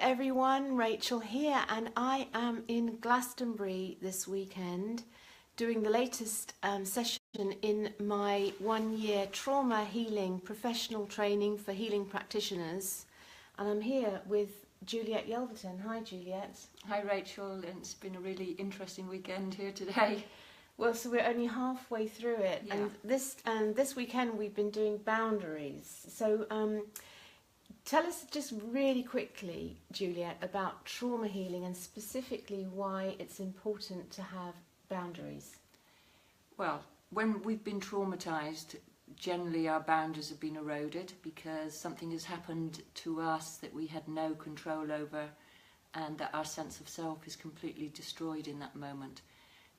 everyone, Rachel here, and I am in Glastonbury this weekend doing the latest session in my 1-year trauma healing professional training for healing practitioners, and I'm here with Juliet Yelverton. Hi Juliet. Hi Rachel, and it's been a really interesting weekend here today. Well, so we're only halfway through it, Yeah. and this weekend we've been doing boundaries. So tell us just really quickly, Juliet, about trauma healing and specifically why it's important to have boundaries. Well, when we've been traumatised, generally our boundaries have been eroded because something has happened to us that we had no control over, and that our sense of self is completely destroyed in that moment,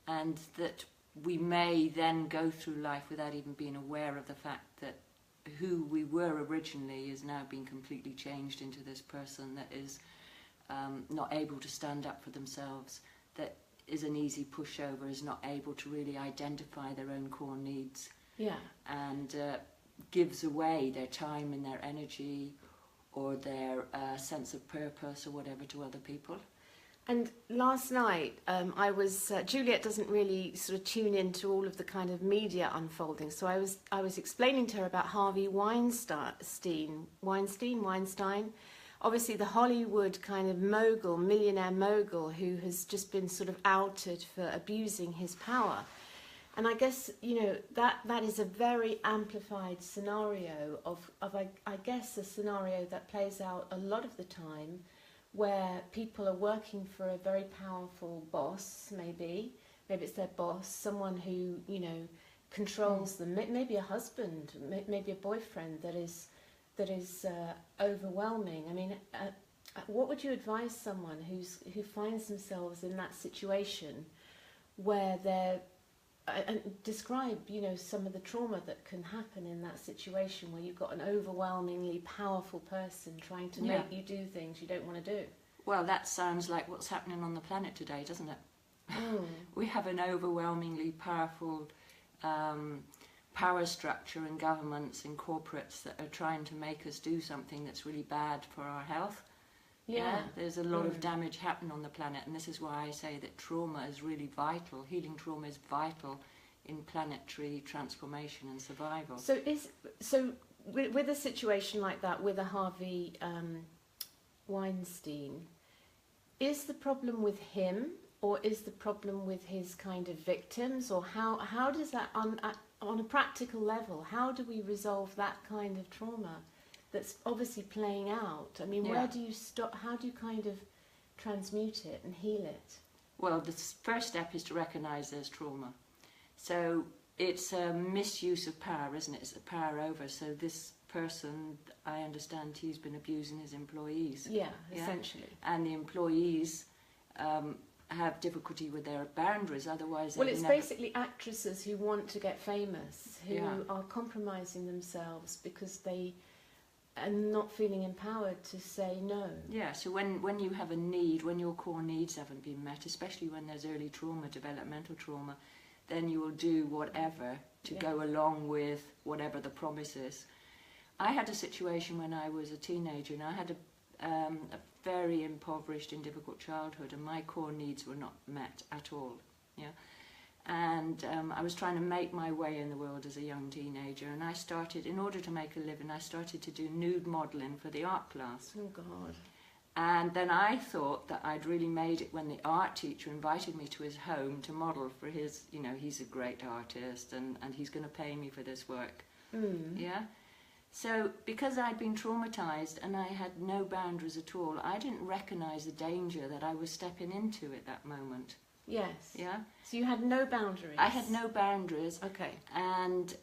and that we may then go through life without even being aware of the fact that who we were originally is now being completely changed into this person that is not able to stand up for themselves, that is an easy pushover, is not able to really identify their own core needs, and gives away their time and their energy or their sense of purpose or whatever to other people. And last night, Juliet doesn't really sort of tune into all of the kind of media unfolding, so I was explaining to her about Harvey Weinstein, obviously the Hollywood kind of mogul, millionaire mogul, who has just been sort of outed for abusing his power. And I guess, you know, that is a very amplified scenario of I guess a scenario that plays out a lot of the time, where people are working for a very powerful boss, maybe it's their boss, someone who, you know, controls them, maybe a husband, maybe a boyfriend that is overwhelming. I mean, what would you advise someone who finds themselves in that situation where they're and describe, you know, some of the trauma that can happen in that situation where you've got an overwhelmingly powerful person trying to make you do things you don't want to do? Well, that sounds like what's happening on the planet today, doesn't it? We have an overwhelmingly powerful power structure in governments and corporates that are trying to make us do something that's really bad for our health. There's a lot of damage happening on the planet, and this is why I say that trauma is really vital. Healing trauma is vital in planetary transformation and survival. So with a situation like that, with a Harvey Weinstein, is the problem with him, or is the problem with his kind of victims, or how does that on a practical level, how do we resolve that kind of trauma that's obviously playing out? I mean, where do you stop? How do you kind of transmute it and heal it? Well, the first step is to recognise there's trauma. So it's a misuse of power, isn't it? It's the power over. So this person, I understand he's been abusing his employees. Yeah, essentially. And the employees have difficulty with their boundaries, otherwise... Well, it's basically actresses who want to get famous, who are compromising themselves because they... and not feeling empowered to say no. Yeah, so when you have a need, when your core needs haven't been met, especially when there's early trauma, developmental trauma, then you will do whatever to go along with whatever the promise is. I had a situation when I was a teenager, and I had a very impoverished and difficult childhood, and my core needs were not met at all. And I was trying to make my way in the world as a young teenager, and I started, in order to make a living, I started to do nude modelling for the art class. Oh God. And then I thought that I'd really made it when the art teacher invited me to his home to model for his, you know, he's a great artist and he's going to pay me for this work. So because I'd been traumatised and I had no boundaries at all, I didn't recognise the danger that I was stepping into at that moment. Yes. So you had no boundaries? I had no boundaries. Okay. And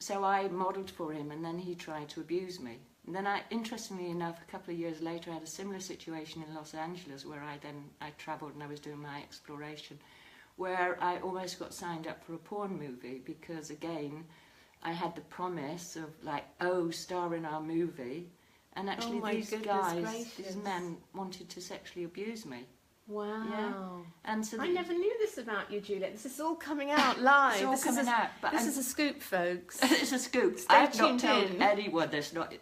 so I modelled for him, and then he tried to abuse me. And then interestingly enough, a couple of years later, I had a similar situation in Los Angeles where I travelled and I was doing my exploration, where I almost got signed up for a porn movie because, again, I had the promise of, like, star in our movie. And actually these men wanted to sexually abuse me. Wow. Yeah. And so I never knew this about you, Juliet. This is all coming out live. It's all coming out. But this is a scoop, folks. It's a scoop. Stay I've not tuned told in. anyone this. Not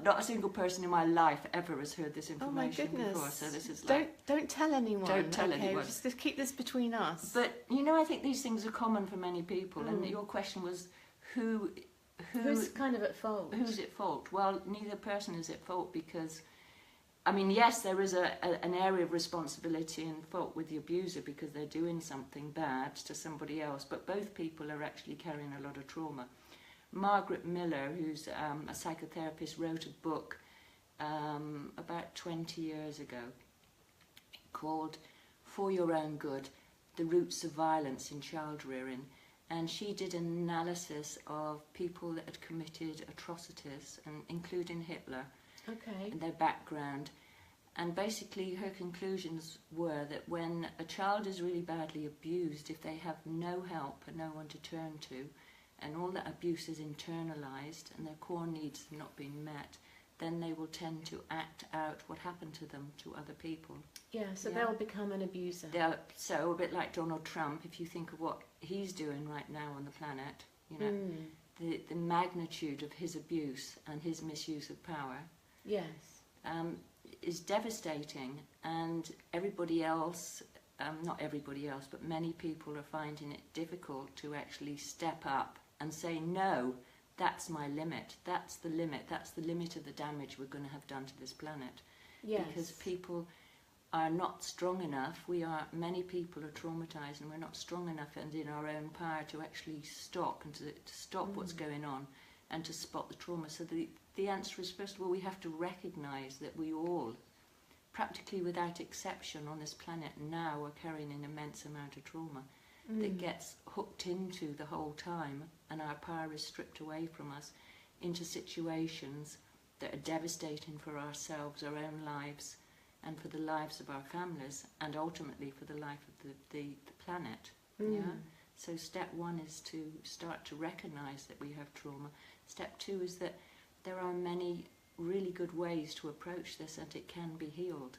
a single person in my life ever has heard this Oh my information goodness. before. So this is Don't tell anyone. Don't tell okay? anyone. Just keep this between us. But I think these things are common for many people. And your question was, who's kind of at fault? Who's at fault? Well, neither person is at fault because, I mean, yes, there is an area of responsibility and fault with the abuser because they're doing something bad to somebody else, but both people are actually carrying a lot of trauma. Margaret Miller, who's a psychotherapist, wrote a book about 20 years ago called For Your Own Good, The Roots of Violence in Child Rearing. And she did an analysis of people that had committed atrocities, and including Hitler, and their background. And basically her conclusions were that when a child is really badly abused, if they have no help and no one to turn to, and all that abuse is internalised and their core needs have not been met, then they will tend to act out what happened to them to other people. They'll become an abuser. So a bit like Donald Trump, if you think of what he's doing right now on the planet, the magnitude of his abuse and his misuse of power is devastating, and everybody else, not everybody else, but many people are finding it difficult to actually step up and say, no, that's my limit, that's the limit of the damage we're going to have done to this planet. Because people are not strong enough, many people are traumatised and we're not strong enough and in our own power to actually stop and to stop what's going on and to spot the trauma. So the answer is, first of all, we have to recognise that we all, practically without exception on this planet now, are carrying an immense amount of trauma that gets hooked into the whole time, and our power is stripped away from us into situations that are devastating for ourselves, our own lives, and for the lives of our families, and ultimately for the life of the planet. So step one is to start to recognise that we have trauma. Step two is that there are many really good ways to approach this and it can be healed.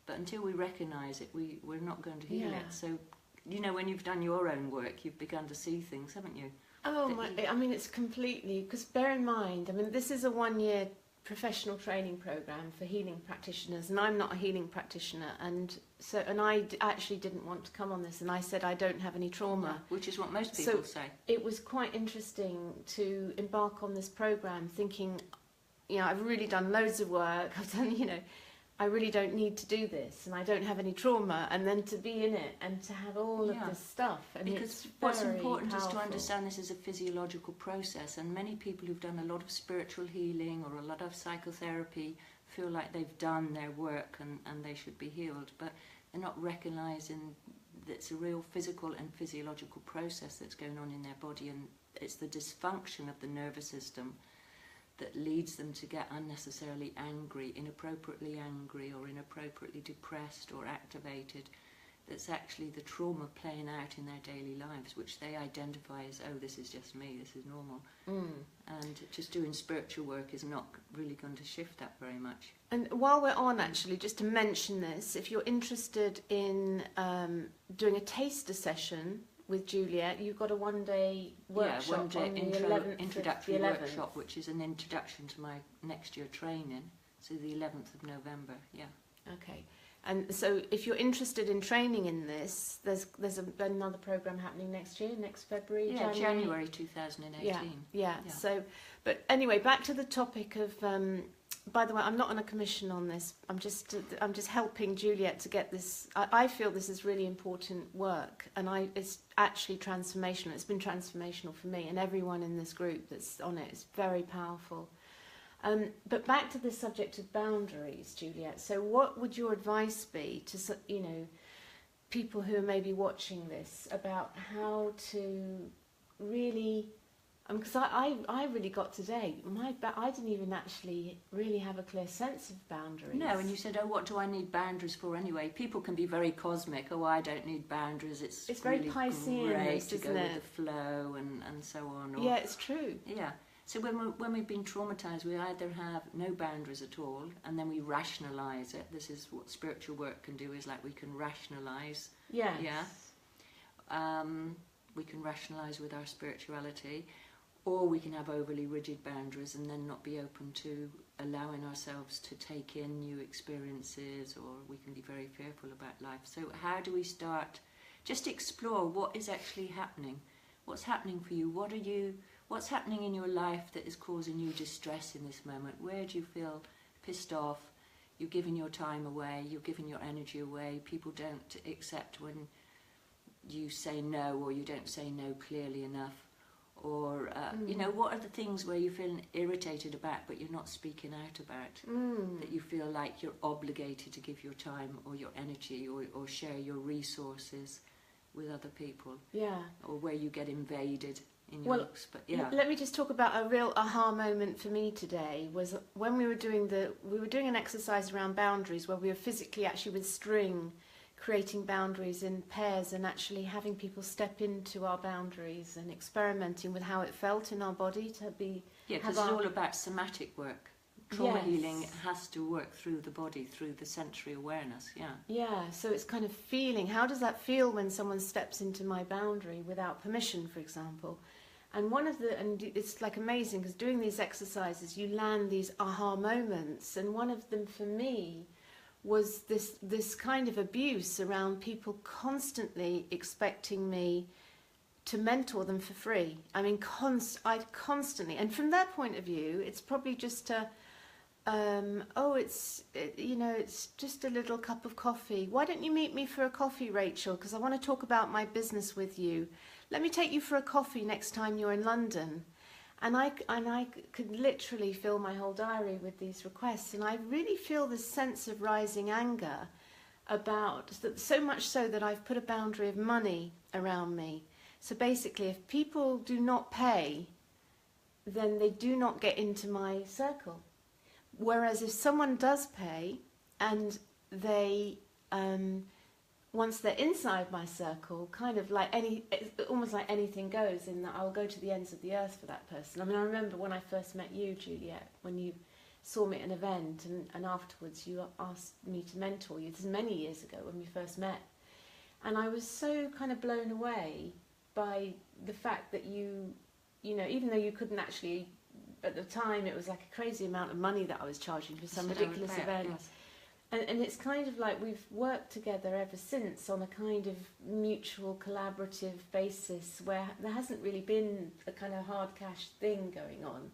But until we recognise it, we're not going to heal it. So, when you've done your own work, you've begun to see things, haven't you? I mean, it's completely, because bear in mind, this is a 1-year professional training program for healing practitioners, and I'm not a healing practitioner, and I actually didn't want to come on this, and I said I don't have any trauma, which is what most people say. It was quite interesting to embark on this program, thinking, I've really done loads of work. I've done, I really don't need to do this, and I don't have any trauma, and then to be in it and to have all of this stuff. And because what's important is to understand this is a physiological process, and many people who've done a lot of spiritual healing or a lot of psychotherapy feel like they've done their work and they should be healed, but they're not recognising that it's a real physical and physiological process that's going on in their body, and it's the dysfunction of the nervous system that leads them to get unnecessarily angry, inappropriately angry, or inappropriately depressed or activated. That's actually the trauma playing out in their daily lives, which they identify as, oh, this is just me, this is normal. And just doing spiritual work is not really going to shift that very much. And while we're on, actually, just to mention this, if you're interested in doing a taster session with Juliet, you've got a 1-day workshop on the 11th introductory workshop, which is an introduction to my next year training, so the 11th of November, Okay. And so if you're interested in training in this, there's another program happening next year, next February, January 2018. So, but anyway, back to the topic of, by the way, I'm not on a commission on this. I'm just helping Juliet to get this. I feel this is really important work, and it's actually transformational. It's been transformational for me and everyone in this group that's on it. It's very powerful. But back to the subject of boundaries, Juliet. So, what would your advice be to people who are maybe watching this about how to really? Because I really got today, I didn't even actually really have a clear sense of boundaries. No, and you said, oh, what do I need boundaries for anyway? People can be very cosmic. Oh, I don't need boundaries. It's very really Piscean, great to go isn't it? with the flow and so on. Yeah, it's true. Yeah, So when we've been traumatized, we either have no boundaries at all, and then we rationalize it. This is what spiritual work can do, is like we can rationalize. Yes. Yeah. We can rationalize with our spirituality, or we can have overly rigid boundaries and then not be open to allowing ourselves to take in new experiences, or we can be very fearful about life. So how do we start? Just explore what is actually happening. What's happening for you? What's happening in your life that is causing you distress in this moment? Where do you feel pissed off? You're giving your time away, you're giving your energy away. People don't accept when you say no, or you don't say no clearly enough. Or, you know, what are the things where you're feeling irritated about but you're not speaking out about? That you feel like you're obligated to give your time or your energy or share your resources with other people. Yeah. Or where you get invaded in your looks. But yeah. Let me just talk about a real aha moment for me today. Was when we were doing an exercise around boundaries, where we were physically, actually with string, creating boundaries in pairs and actually having people step into our boundaries and experimenting with how it felt in our body to be... Yeah, because it's all about somatic work. Trauma healing has to work through the body, through the sensory awareness, yeah. Yeah, so it's kind of feeling, how does that feel when someone steps into my boundary without permission, for example? And it's like amazing, because doing these exercises, you land these aha moments, and one of them for me was this kind of abuse around people constantly expecting me to mentor them for free. I mean, I constantly, and from their point of view, it's probably just it's just a little cup of coffee. Why don't you meet me for a coffee, Rachel? Because I want to talk about my business with you. Let me take you for a coffee next time you're in London. And I could literally fill my whole diary with these requests, and I really feel this sense of rising anger about that, so much so that I've put a boundary of money around me. So basically, if people do not pay, then they do not get into my circle. Whereas if someone does pay, and they once they're inside my circle, kind of like almost like anything goes, in that I'll go to the ends of the earth for that person. I mean, I remember when I first met you, Juliet, when you saw me at an event, and afterwards you asked me to mentor you. This is many years ago when we first met. And I was so kind of blown away by the fact that you know, even though you couldn't actually, at the time it was like a crazy amount of money that I was charging for some ridiculous event. Yes. And it's kind of like we've worked together ever since on a kind of mutual collaborative basis, where there hasn't really been a kind of hard cash thing going on.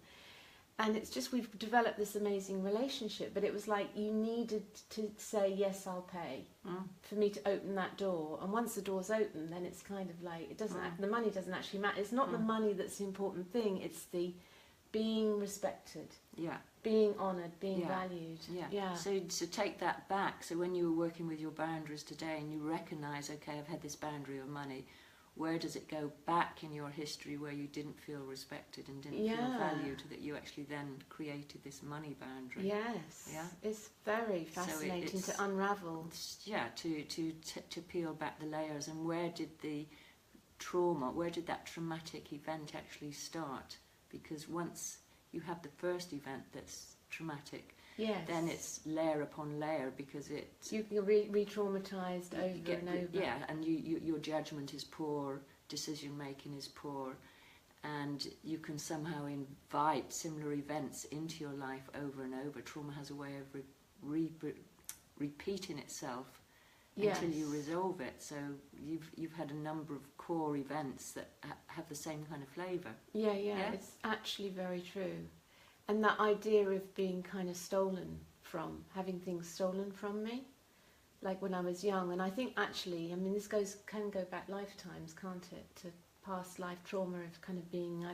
And it's just, we've developed this amazing relationship, but it was like you needed to say, yes, I'll pay, for me to open that door. And once the door's open, then it's kind of like, it doesn't, the money doesn't actually matter. It's not the money that's the important thing, it's the being respected. Yeah. Being honoured, being valued. Yeah. So take that back. So when you were working with your boundaries today and you recognise, okay, I've had this boundary of money, where does it go back in your history where you didn't feel respected and didn't feel valued, that you actually then created this money boundary? Yes. Yeah. It's very fascinating to unravel. Yeah, to peel back the layers. And where did the trauma, where did that traumatic event actually start? Because once you have the first event that's traumatic, then it's layer upon layer, because you can re-traumatized over and over. Yeah, and your judgment is poor, decision making is poor, and you can somehow invite similar events into your life over and over. Trauma has a way of repeating itself until you resolve it. So you've had a number of core events that have the same kind of flavour. Yeah, it's actually very true. And that idea of being kind of stolen from, having things stolen from me, like when I was young. And I think actually, I mean, this can go back lifetimes, can't it? To past life trauma of kind of being, I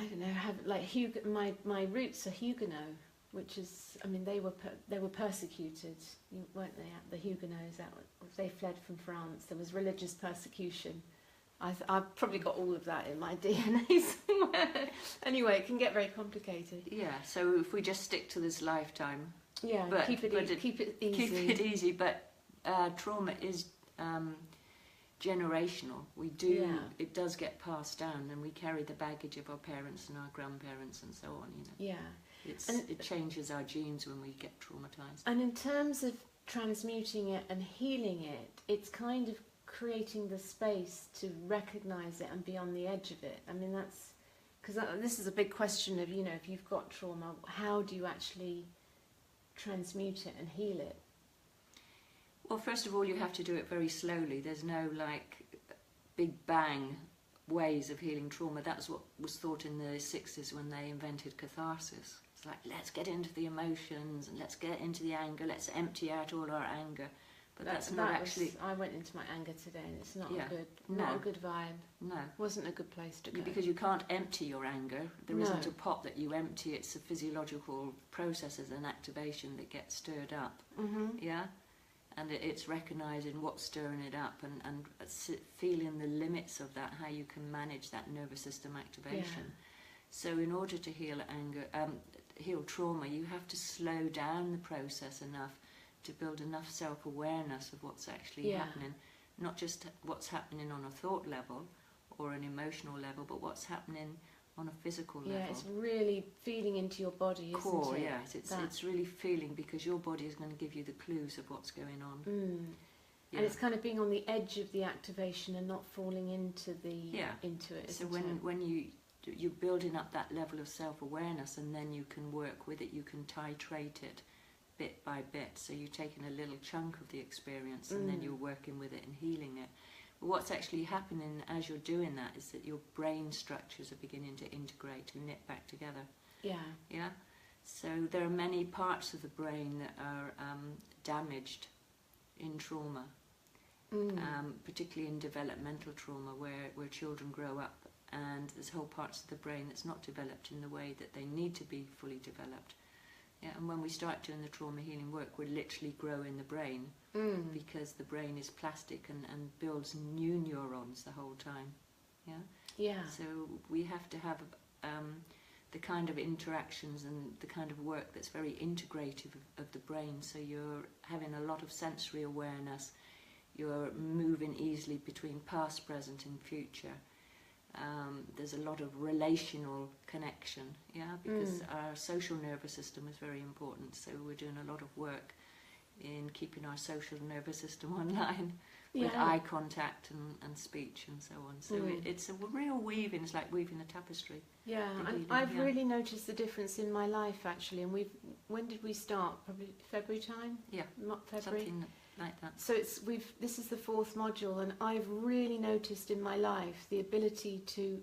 don't know, have like my roots are Huguenot, which is, I mean, they were persecuted, weren't they? The Huguenots, they fled from France. There was religious persecution. I've probably got all of that in my DNA somewhere. Anyway, it can get very complicated. Yeah, so if we just stick to this lifetime. Yeah, keep it easy. Keep it easy, but trauma is generational. We do, Yeah. it does get passed down, and we carry the baggage of our parents and our grandparents and so on, you know. Yeah. It changes our genes when we get traumatized. And in terms of transmuting it and healing it, it's kind of creating the space to recognize it and be on the edge of it. I mean, that's because this is a big question of, you know, if you've got trauma, how do you actually transmute it and heal it? Well, first of all, you have to do it very slowly. There's no like big bang ways of healing trauma. That's what was thought in the 60s when they invented catharsis. It's like, let's get into the emotions and let's get into the anger, let's empty out all our anger. But that's not actually... I went into my anger today and it's not No. a good vibe. No. Wasn't a good place to go. Because you can't empty your anger. There No. isn't a pot that you empty. It's a physiological processes and activation that gets stirred up. Mm-hmm. Yeah? And it's recognising what's stirring it up and feeling the limits of that, how you can manage that nervous system activation. Yeah. So in order to heal anger, heal trauma, you have to slow down the process enough to build enough self-awareness of what's actually happening. Not just what's happening on a thought level or an emotional level, but what's happening on a physical level. Yeah, it's really feeling into your body, Core, isn't it? yes. It's really feeling, because your body is going to give you the clues of what's going on. Mm. Yeah. And it's kind of being on the edge of the activation and not falling into into it. So isn't when you're building up that level of self-awareness, and then you can work with it, you can titrate it bit by bit. So you're taking a little chunk of the experience and then you're working with it and healing it. But what's actually happening as you're doing that is that your brain structures are beginning to integrate and knit back together. Yeah. Yeah. So there are many parts of the brain that are damaged in trauma, particularly in developmental trauma, where children grow up and there's whole parts of the brain that's not developed in the way that they need to be fully developed. Yeah, and when we start doing the trauma healing work, we're literally growing the brain, because the brain is plastic and builds new neurons the whole time. Yeah. Yeah. So we have to have the kind of interactions and the kind of work that's very integrative of the brain. So you're having a lot of sensory awareness. You're moving easily between past, present, and future. There's a lot of relational connection, because our social nervous system is very important. So we're doing a lot of work in keeping our social nervous system online with eye contact and speech and so on. So it's a real weaving. It's like weaving a tapestry. Yeah, I've really noticed the difference in my life, actually. And when did we start? Probably February time? Yeah, February. something like that. So this is the 4th module, and I've really noticed in my life the ability to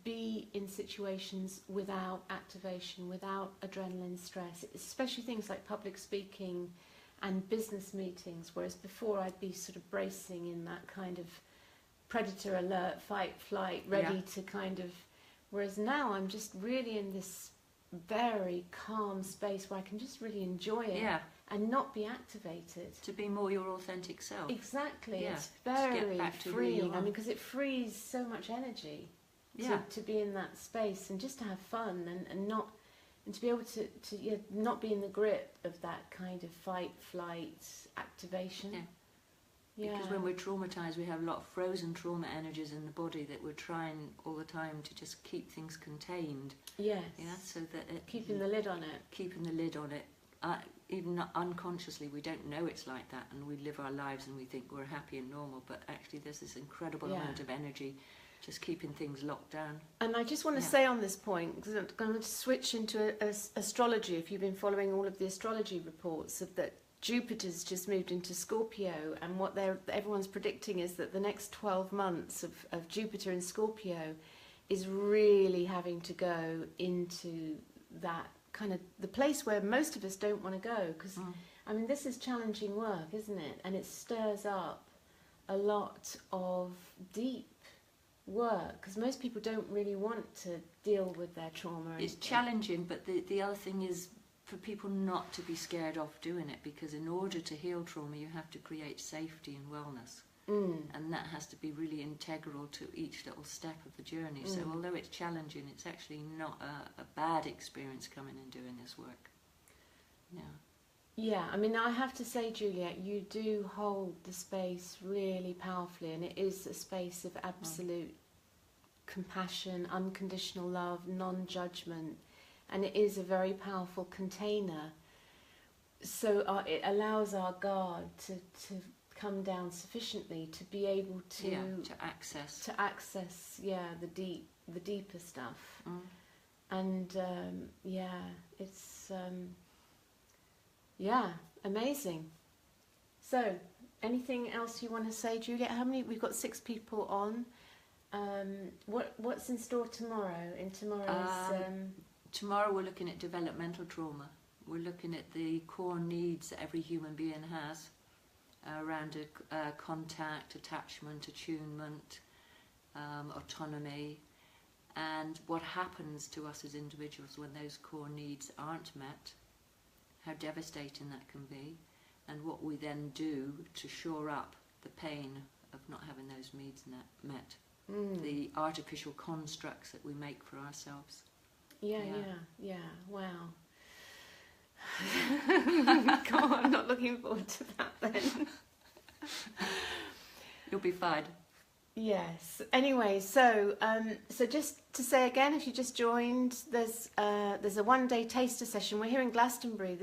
be in situations without activation, without adrenaline stress, especially things like public speaking and business meetings, whereas before I'd be sort of bracing in that kind of predator alert, fight, flight, ready to kind of... Whereas now I'm just really in this very calm space where I can just really enjoy it and not be activated. To be more your authentic self. Exactly. Yeah. It's very freeing. I mean, because it frees so much energy to be in that space and just to have fun and not... And to be able to not be in the grip of that kind of fight, flight, activation. Yeah. Because when we're traumatised, we have a lot of frozen trauma energies in the body that we're trying all the time to just keep things contained. Yes. Yeah, so that keeping the lid on it. Keeping the lid on it. Even unconsciously, we don't know it's like that, and we live our lives and we think we're happy and normal, but actually there's this incredible amount of energy just keeping things locked down. And I just want to say on this point, because I'm going to switch into astrology, if you've been following all of the astrology reports, of that Jupiter's just moved into Scorpio, and what everyone's predicting is that the next 12 months of Jupiter in Scorpio is really having to go into that kind of the place where most of us don't want to go, because I mean, this is challenging work, isn't it? And it stirs up a lot of deep work, because most people don't really want to deal with their trauma. It's challenging, but the other thing is for people not to be scared off doing it, because in order to heal trauma you have to create safety and wellness, and that has to be really integral to each little step of the journey. So although it's challenging, it's actually not a bad experience coming and doing this work. Yeah. Yeah, I mean, I have to say, Juliet, you do hold the space really powerfully, and it is a space of absolute compassion, unconditional love, non-judgment, and it is a very powerful container. So it allows our guard to come down sufficiently to be able to access the deeper stuff. And it's amazing. So anything else you want to say, Juliet? How many? We've got 6 people on. What's in store tomorrow? In tomorrow's tomorrow we're looking at developmental trauma. We're looking at the core needs that every human being has around contact, attachment, attunement, autonomy, and what happens to us as individuals when those core needs aren't met, how devastating that can be, and what we then do to shore up the pain of not having those needs met. The artificial constructs that we make for ourselves. Yeah. Wow. God, I'm not looking forward to that then. You'll be fine. Yes. Anyway, so just to say again, if you just joined, there's a one-day taster session. We're here in Glastonbury.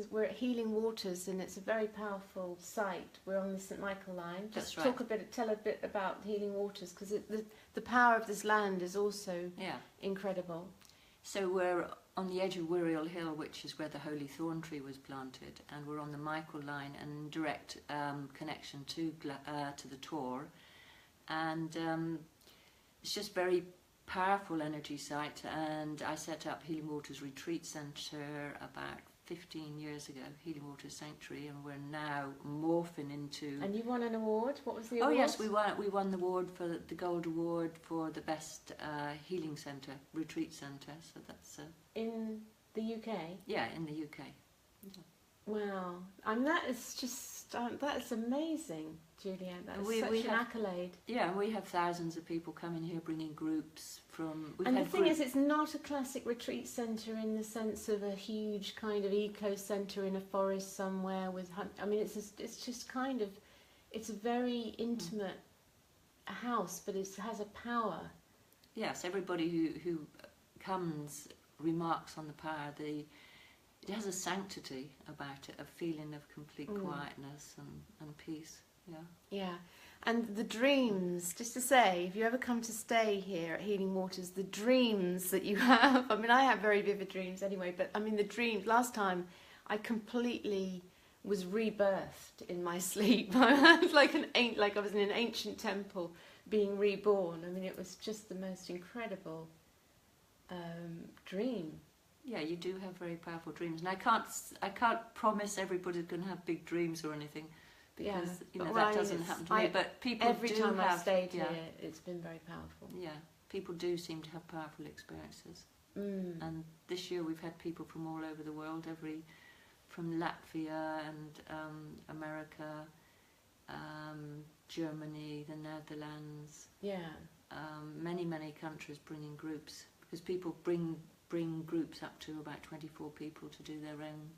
We're at Healing Waters, and it's a very powerful site. We're on the St Michael line. Just That's right. Tell a bit about Healing Waters, because the power of this land is also incredible. So we're on the edge of Wiriel Hill, which is where the Holy Thorn Tree was planted, and we're on the Michael line and direct connection to the Tor. And it's just very powerful energy site, and I set up Healing Waters Retreat Centre about 15 years ago, Healing Waters Sanctuary, and we're now morphing into... And you won an award? What was the award? Oh yes, we won the award for the Gold Award for the best healing centre, retreat centre, so that's... in the UK? Yeah, in the UK. Wow, and that is just that is amazing, Juliet. That's such an accolade. Yeah, and we have thousands of people coming here, bringing groups from. And the thing is, it's not a classic retreat centre in the sense of a huge kind of eco centre in a forest somewhere with. I mean, it's just kind of, it's a very intimate house, but it has a power. Yes, everybody who comes remarks on the power. It has a sanctity about it, a feeling of complete quietness and peace. Yeah, and the dreams, just to say, if you ever come to stay here at Healing Waters, the dreams that you have, I mean, I have very vivid dreams anyway, but I mean the dreams, last time I completely was rebirthed in my sleep. I had like I was in an ancient temple being reborn. I mean, it was just the most incredible dream. Yeah, you do have very powerful dreams, and I can't promise everybody's going to have big dreams or anything, because that doesn't happen to me. But people every time I've stayed here, it's been very powerful. Yeah, people do seem to have powerful experiences, and this year we've had people from all over the world, from Latvia and America, Germany, the Netherlands. Yeah, many countries bringing groups, because people bring groups up to about 24 people to do their own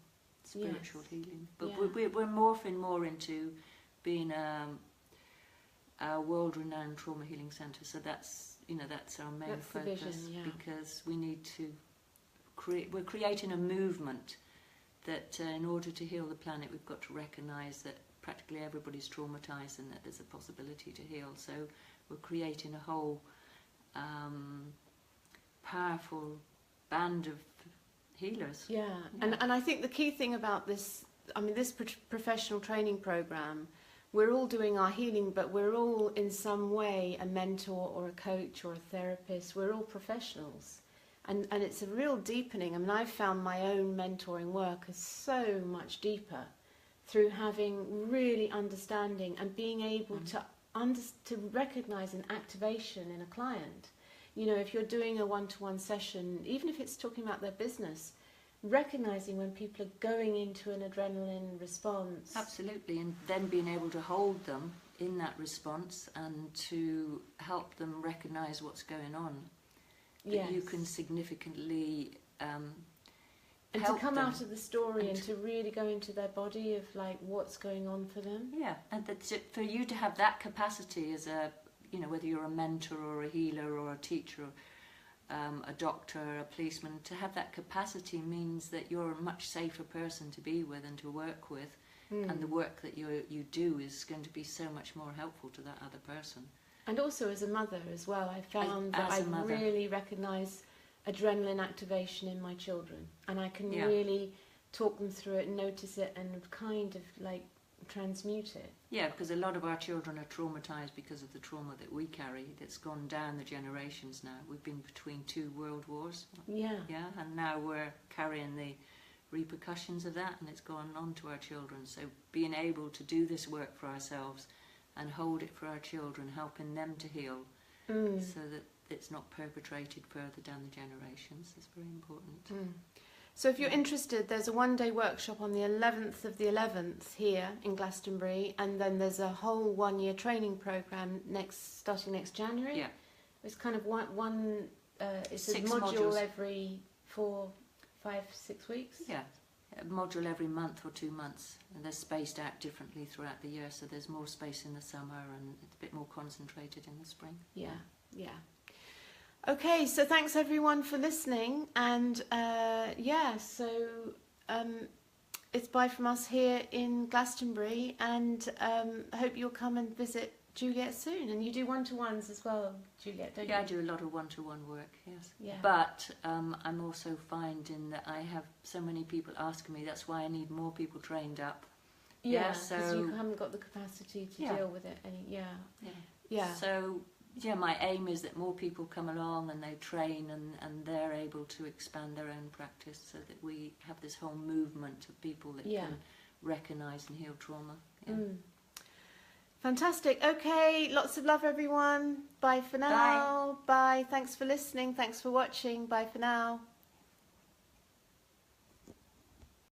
spiritual healing. But we're morphing more into being a world-renowned trauma healing centre. So that's our main focus, because we need to we're creating a movement that in order to heal the planet, we've got to recognise that practically everybody's traumatised and that there's a possibility to heal. So we're creating a whole powerful band of healers. And I think the key thing about this, I mean, this professional training program, we're all doing our healing, but we're all in some way a mentor or a coach or a therapist. We're all professionals, and it's a real deepening. I mean, I've found my own mentoring work is so much deeper through having really understanding and being able to recognise an activation in a client. You know, if you're doing a one-to-one session, even if it's talking about their business, recognising when people are going into an adrenaline response. Absolutely, and then being able to hold them in that response and to help them recognise what's going on. That you can significantly And help to come them. out of the story And and to really go into their body of like what's going on for them. Yeah, and that's it, for you to have that capacity as a, you know, whether you're a mentor or a healer or a teacher, a doctor, a policeman, to have that capacity means that you're a much safer person to be with and to work with, and the work that you do is going to be so much more helpful to that other person. And also as a mother as well, I found that As a I mother. really recognise adrenaline activation in my children, and I can Yeah. really talk them through it, notice it, and kind of like transmute it. Yeah, because a lot of our children are traumatised because of the trauma that we carry that's gone down the generations now. We've been between 2 world wars, Yeah. yeah, and now we're carrying the repercussions of that, and it's gone on to our children. So being able to do this work for ourselves and hold it for our children, helping them to heal, so that it's not perpetrated further down the generations, is very important. So if you're interested, there's a one-day workshop on the 11th of the 11th here in Glastonbury, and then there's a whole one-year training programme starting next January. Yeah, It's kind of it's a 6 module modules. every 4, 5, 6 weeks. Yeah, a module every month or 2 months, and they're spaced out differently throughout the year, so there's more space in the summer and it's a bit more concentrated in the spring. Yeah, yeah. Okay, so thanks everyone for listening, and it's bye from us here in Glastonbury, and hope you'll come and visit Juliet soon. And you do one-to-ones as well, Juliet, don't you? Yeah, I do a lot of one-to-one work, yes. Yeah. But I'm also finding that I have so many people asking me, that's why I need more people trained up. Yeah, so because you haven't got the capacity to Yeah. deal with it. Yeah. Yeah. So, yeah, my aim is that more people come along and they train and they're able to expand their own practice, so that we have this whole movement of people that Yeah. can recognise and heal trauma. Yeah. Fantastic. Okay, lots of love, everyone. Bye for now. Bye. Thanks for listening. Thanks for watching. Bye for now.